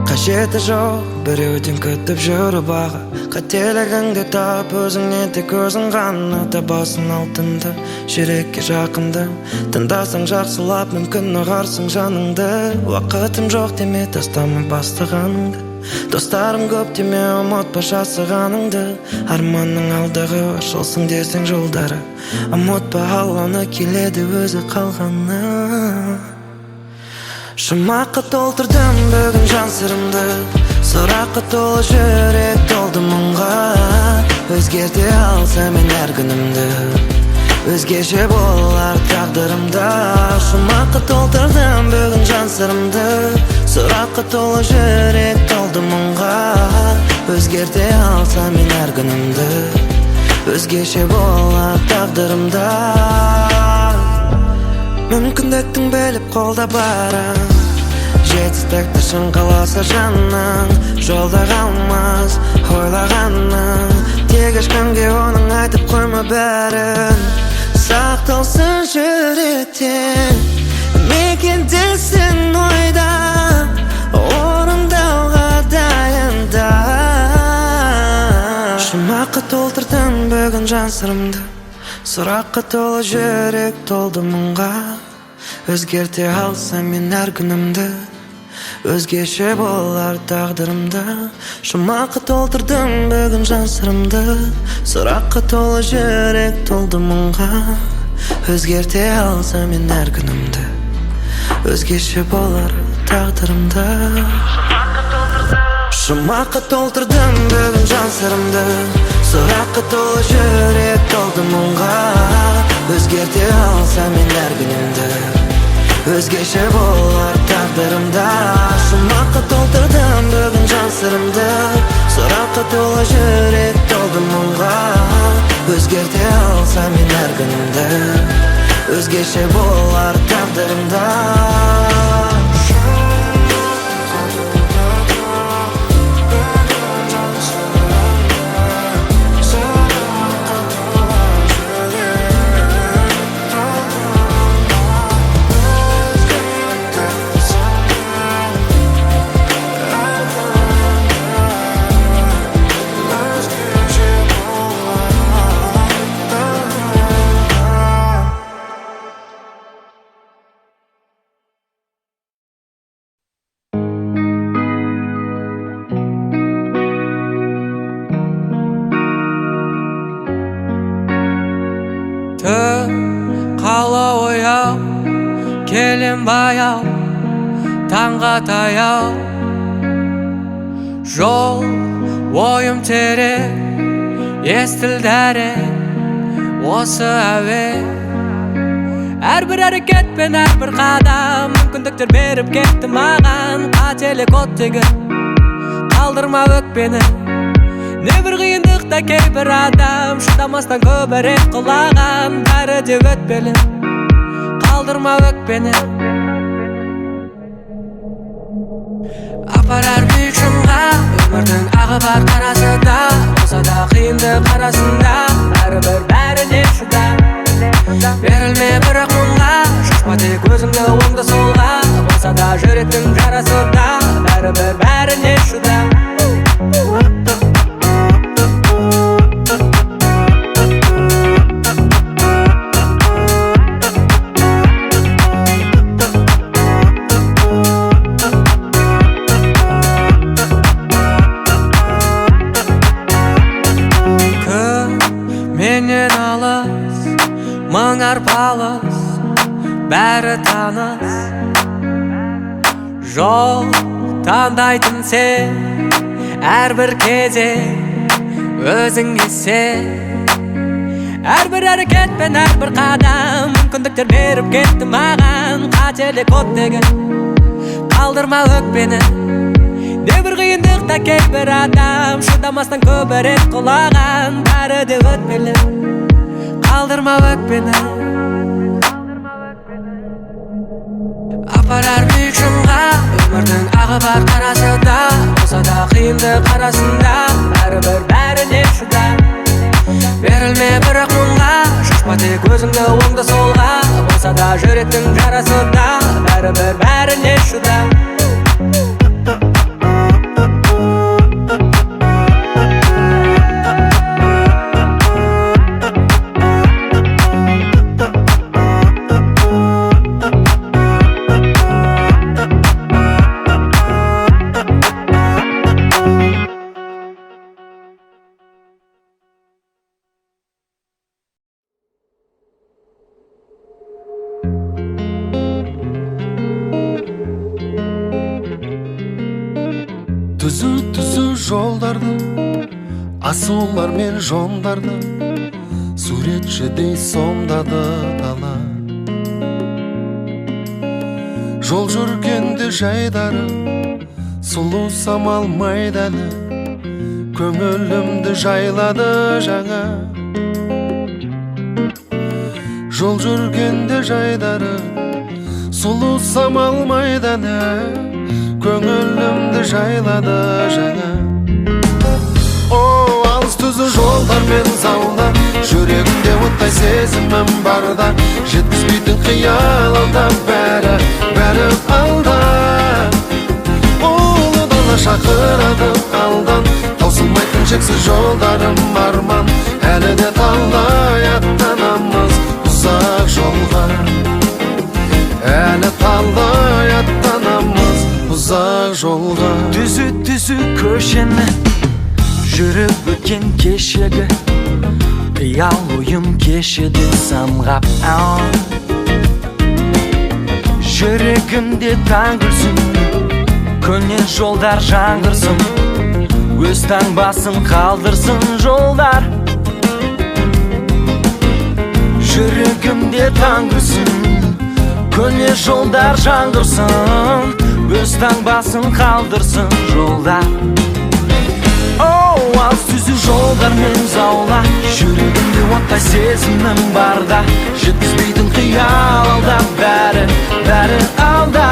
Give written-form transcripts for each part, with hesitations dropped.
Қажеті жоқ біреуден күтіп жүріп аға, қателігіңді тап өзіңе тек өзің ғана табасың алтынды, жүрекке жақынды. Тыңдасаң жақсылап мүмкін ұғарсың жаныңды. Уақытым жоқ деме, тастама бастағаныңды. Достарым көп деме, ұмытпа жасағаныңды. Арманның алдағы ашылсын десең жолдары, ұмытпа алланы, келеді өзі қалғаны. Жұмаққа толтырдым бүгін жан сырымды, сұраққа толы жүрек толды мұңға. Өзгерте алса мен әр күнімді, өзгеше болар тағдырымда. Жұмаққа толтырдым бүгін жан сырымды, сұраққа толы жүрек толды мұңға. Өзгерте алса мен әр күнімді, өзгеше болар тағдырымда. Мүмкіндіктің біліп қолда барын, жетістікті шын қаласа жаның, жолда қалмас ойлағаның. Тек ешкімге оның айтып қойма бәрін, сақталсын жүректен мекендесін ойда, орындауға дайында. Жұмаққа толтырдым бүгін жан сырымды, сұраққа толы жүрек толды мұңға. Өзгерте алса мен әр күнімді, өзгеше болар тағдырымда. Жұмаққа толтырдым бүгін жан сырымды, сұраққа толы жүрек толды мұңға. Өзгерте алса мен әр күнімді, өзгеше болар тағдырымда. Жұмаққа толтырдым бүгін жан сырымды, сұраққа толы жүрек толды мұңға. Өзгерте алса мен әр күнімді, өзгеше болар тағдырымда. Жұмаққа толтырдым бүгін жан сырымды, сұраққа толы жүрек толды мұңға. Өзгерте алса мен әр күнімді, өзгеше болар тағдырымда. Қала ояу, келем баяу, таңға таяу. Жол ойым терең, естілді әрең осы әуе. Әрбір әрекет пен әрбір қадам мүмкіндіктер беріп кетті маған. Қателік оттегін қалдырма өкпені, небір қиындықта кейбір адам шыдамастан көбірек құлаған. Бәрі де өтпелі, қалдырма өкпені. Апарар биік шыңға өмірдің ағы бар қарасы да, болса да қиындық арасында бәрібір бәріне шыда. Берілме бірақ мұңға, шашпа тек өзіңді оңды солға, болса да жүректің жарасы да бәрібір бәріне шыда. Менен алыс, мың арпалыс, бәрі таныс. Жол таңдайтын сен, әрбір кезең өзіңе сен. Әрбір әрекет пен әрбір қадам мүмкіндіктер беріп кетті маған. Қателік оттегін қалдырма өкпені, небір қиындықта кейбір адам шыдамастан көбірек құлаған. Бәрі де өтпелі, қалдырма өкпені. Апарар биік шыңға өмірдің ағы бар қарасы да, болса да қиындық арасында бәрібір бәріне шыда. Берілме бірақ мұңға, шашпа тек өзіңді оңды солға, болса да жүректің жарасы да бәрібір бәріне шыда. түзу жолдарды, асулар мен жондарды, суретшідей сомдады дала. Жол жүргенде жайдары, сұлу самал майданы, көңілімді жайлады жаңа. Жол жүргенде жайдары, сұлу самал майданы, көңілімді жайлады жаңа. О, алыс түзу жолдар мен заула, жүрегімде оттай сезімім барда, жеткізбейтін қиял алда, бәрі алда. Ұлы дала шақырады алдан, таусылмайтын шексіз жолдарым арман, әлі де талай аттанамыз ұзақ жолға. Әлі талай аттанамыз ұзақ жолға. Түзу көшені жүріп өткен кешегі, қиял ойым кешеді самғап. Жүрегімде таң күлсін, көне жолдар жаңғырсын, өз таңбасын қалдырсын жолдар. Жүрегімде таң күлсін, көне жолдар жаңғырсын, өз таңбасын қалдырсын жолдар. Оу, алыс түзу жолдар мен заула, жүрегімде оттай сезімім барда, жеткізбейтін қиял алда, бәрі алда.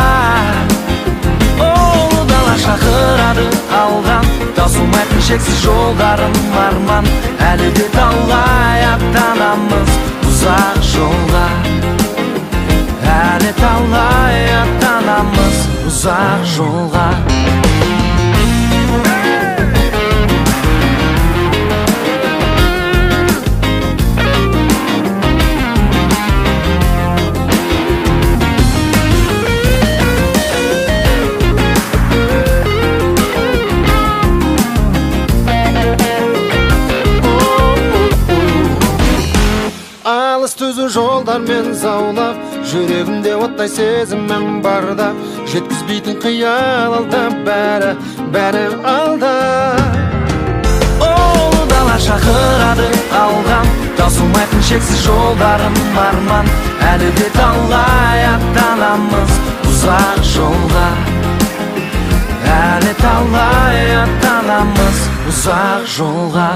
Ұлы дала шақырады алдан, таусылмайтын шексіз жолдарым арман, әлі де талай аттанамыз ұзақ жолға. Әлі талай аттанамыз ұзақ жолға. Алыс түзу жолдар мен заулап, жүрегімде оттай сезімім барда, жеткізбейтін қиял алда, бәрі алда. Ұлы дала шақырады алдан, таусылмайтын шексіз жолдарым арман, әлі де талай аттанамыз ұзақ жолға. Әлі талай аттанамыз ұзақ жолға.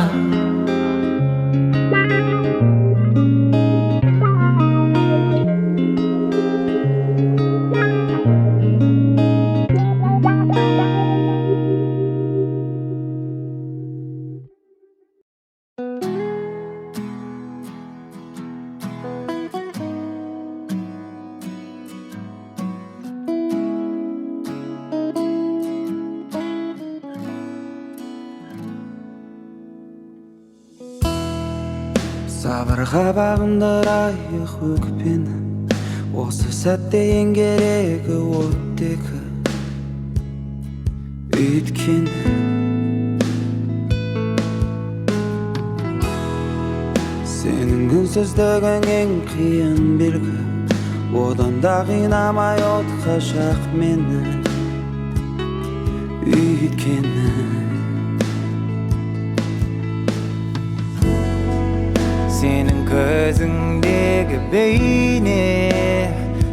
Сабырға бағындырайық өкпені, осы сәтте ең керегі оттегі. Өйткені сенің үнсіздігің ең қиын белгі, одан да қинамай отқа шақ мені. Өйткені сенің көзіңдегі бейне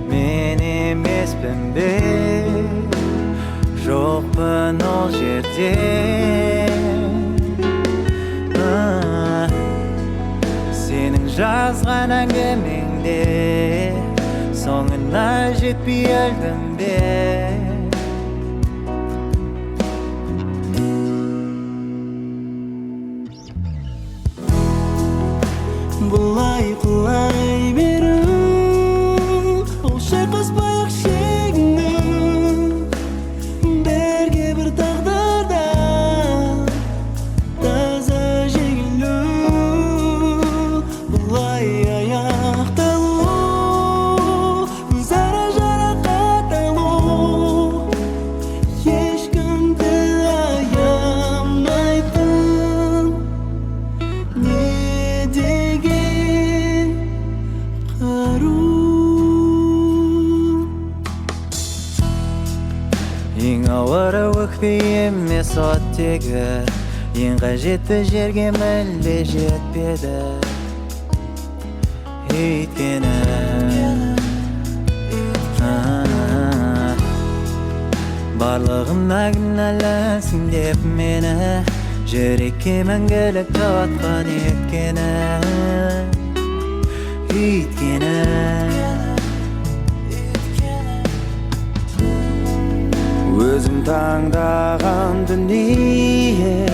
мен емеспін бе, жоқпын ол жерде. Сенің жазған әңгімеңде соңына жетпей өлдім бе. Бұлай беру, ол шайқаспай-ақ шегіңді, бірге бір тағдырда таза жеңілу. Бұлай аяқталу, өзара жарақат алу, Ең ауыры өкпе емес оттегі, ең қажетті жерге мүлде жетпеді. Өйткені барлығына кінәлісің деп мені, жүрекке мәңгілік тауатқан еткені. Өйткені өзім таңдаған дүние,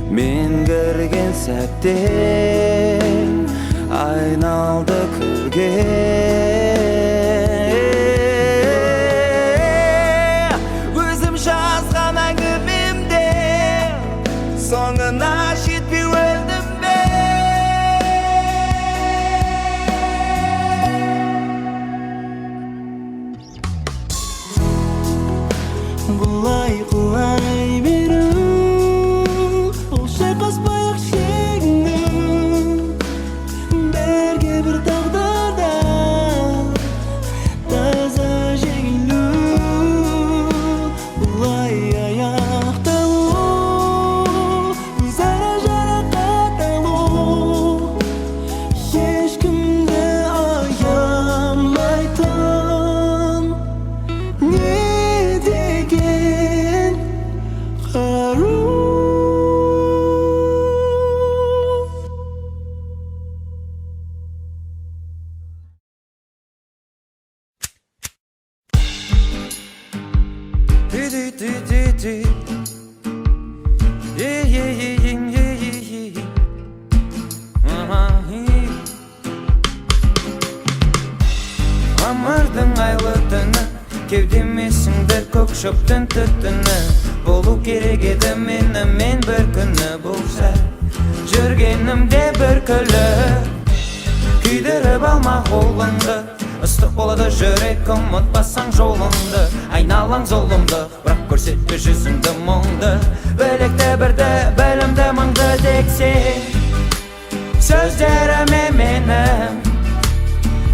мен кірген сәтте айналды күлге. Өзім жазған әңгімемде соңына жетпей өлдім бе? Бұлай құлай беру, ол шайқаспай-ақ шегіңнің, бірге бір тағдырда таза жеңілу. Бұлай аяқталу, өзара жарақат алу, ешкімді аямайтын не деген қару. Мамырдың айлы түні, кеудеме сіңдір көк шөптің түтіні. Болу керек еді мен бір күні болса, жүргенімде бір күлі. Күйдіріп алма қолыңды, ыстық болады жүрек, ұмытпасаң жолыңды. Айналаң зұлымды, бірақ көрсетпе жүзіңді мұңды. Білекті бірді, білімді мыңды тексе, сөздеріме менің,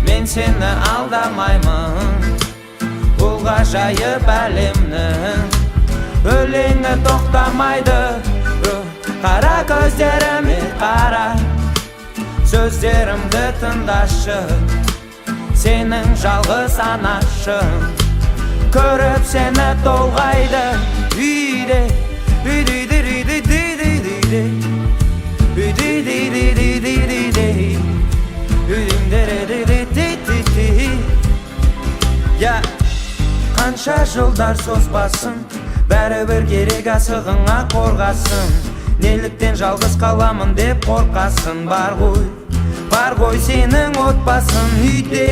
мен сені алдамаймын. Бұл ғажайып әлемнің өлеңі тоқтамайды. Қара көздеріме қара, сөздерімді тыңдашы, сенің жалғыз анашың. Көріп сені толғайды үйде, үйде, үйде, үйде, қанша жылдар созбасын, бәрібір керек асығыңа қорғасын. Неліктен жалғыз қаламын деп қорқасын? Бар ғой сенің отбасын үйде.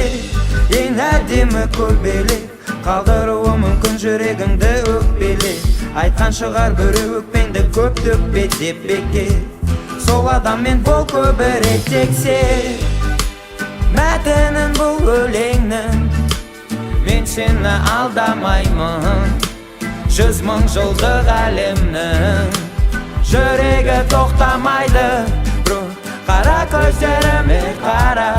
Ең әдемі көбелек, қалдыруы мүмкін жүрегіңді өкпелек. Айтқан шығар біреу өкпеңді көп төкпе деп бекер. Сол адаммен бол көбірек тексе, мәтінін бұл өлеңнің, мен сені алдамаймын. 100 мың жылдық әлемнің жүрегі тоқтамайды. Қара көздеріме қара,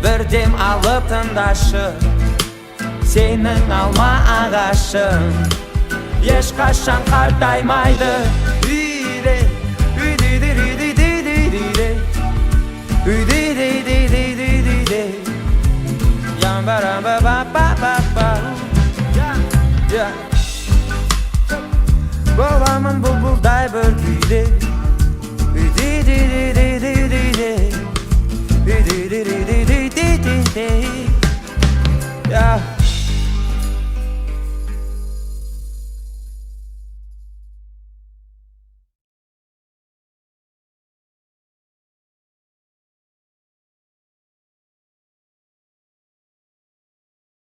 бірдем алып тыңдашы, сенің алма ағашың ешқашан қартаймайды. Үйде, үйде, үйде, үйде, үйде, үйде, боламын бұлбұлдай бір күйде. Үйде,